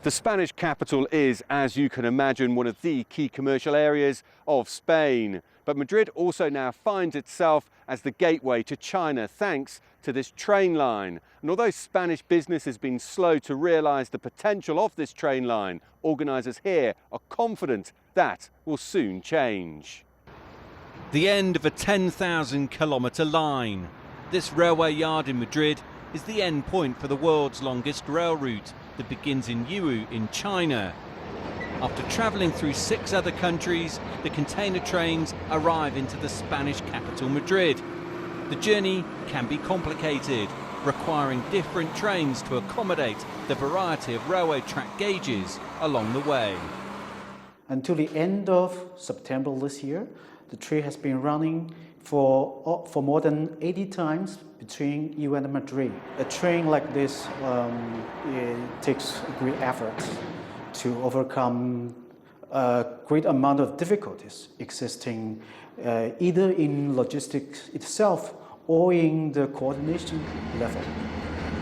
The Spanish capital is, as you can imagine, one of the key commercial areas of Spain. But Madrid also now finds itself as the gateway to China thanks to this train line. And although Spanish business has been slow to realise the potential of this train line, organisers here are confident that will soon change. The end of a 10,000-kilometre line. This railway yard in Madrid is the end point for the world's longest rail route that begins in Yiwu in China. After travelling through 6 other countries, the container trains arrive into the Spanish capital, Madrid. The journey can be complicated, requiring different trains to accommodate the variety of railway track gauges along the way. Until the end of September this year, the train has been running for more than 80 times between Yiwu and Madrid. A train like this it takes great effort to overcome a great amount of difficulties existing either in logistics itself or in the coordination level.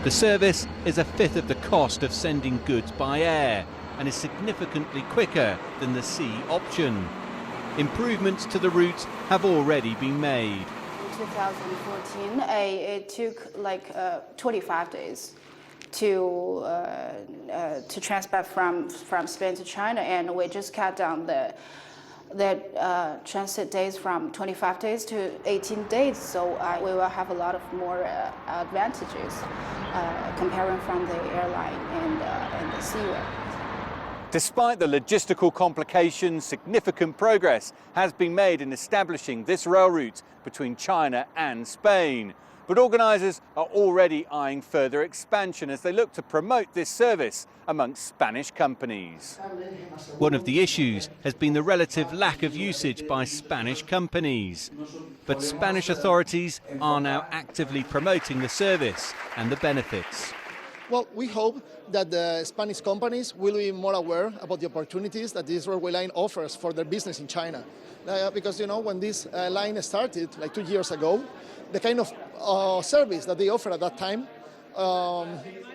The service is a fifth of the cost of sending goods by air and is significantly quicker than the sea option. Improvements to the route have already been made. In 2014, it took like 25 days to transport from Spain to China, and we just cut down the transit days from 25 days to 18 days. So we will have a lot of more advantages comparing from the airline and the seaway. Despite the logistical complications, significant progress has been made in establishing this rail route between China and Spain. But organisers are already eyeing further expansion as they look to promote this service amongst Spanish companies. One of the issues has been the relative lack of usage by Spanish companies. But Spanish authorities are now actively promoting the service and the benefits. Well, we hope that the Spanish companies will be more aware about the opportunities that this railway line offers for their business in China. Because, you know, when this line started, like 2 years ago, the kind of service that they offered at that time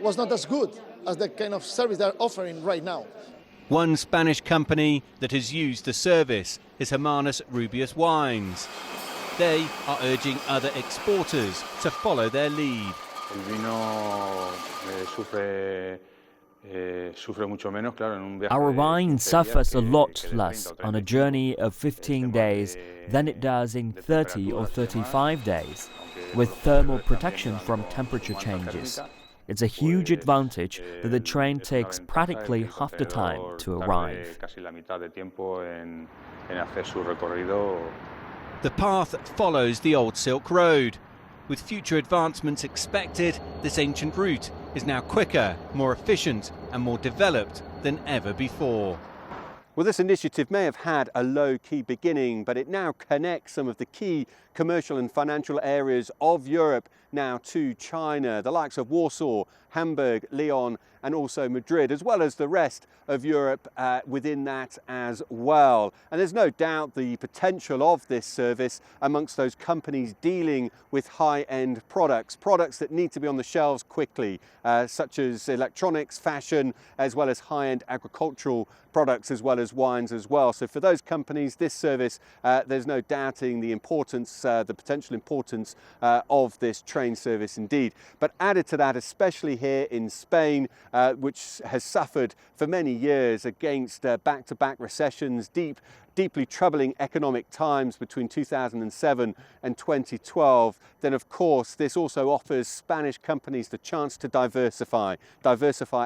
was not as good as the kind of service they're offering right now. One Spanish company that has used the service is Hermanos Rubius Wines. They are urging other exporters to follow their lead. Our wine suffers a lot less on a journey of 15 days than it does in 30 or 35 days, with thermal protection from temperature changes. It's a huge advantage that the train takes practically half the time to arrive. The path follows the old Silk Road. With future advancements expected, this ancient route is now quicker, more efficient and more developed than ever before. Well, this initiative may have had a low-key beginning, but it now connects some of the key commercial and financial areas of Europe now to China, the likes of Warsaw, Hamburg, Lyon and also Madrid, as well as the rest of Europe within that as well. And there's no doubt the potential of this service amongst those companies dealing with high-end products that need to be on the shelves quickly, such as electronics, fashion, as well as high-end agricultural products, as well as wines as well. So for those companies, this service, there's no doubting the importance, the potential importance of this train service indeed. But added to that, especially here in Spain, which has suffered for many years against back-to-back recessions, deeply troubling economic times between 2007 and 2012, then of course this also offers Spanish companies the chance to diversify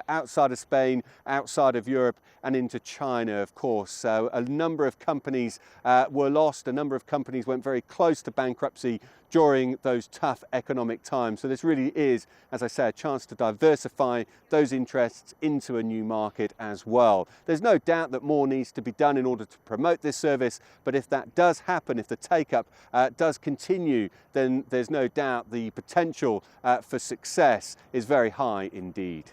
outside of Spain, outside of Europe and into China, of course. So a number of companies were lost, a number of companies went very close to bankruptcy during those tough economic times. So this really is, as I say, a chance to diversify those interests into a new market as well. There's no doubt that more needs to be done in order to promote this service, but if that does happen, if the take-up does continue, then there's no doubt the potential for success is very high indeed.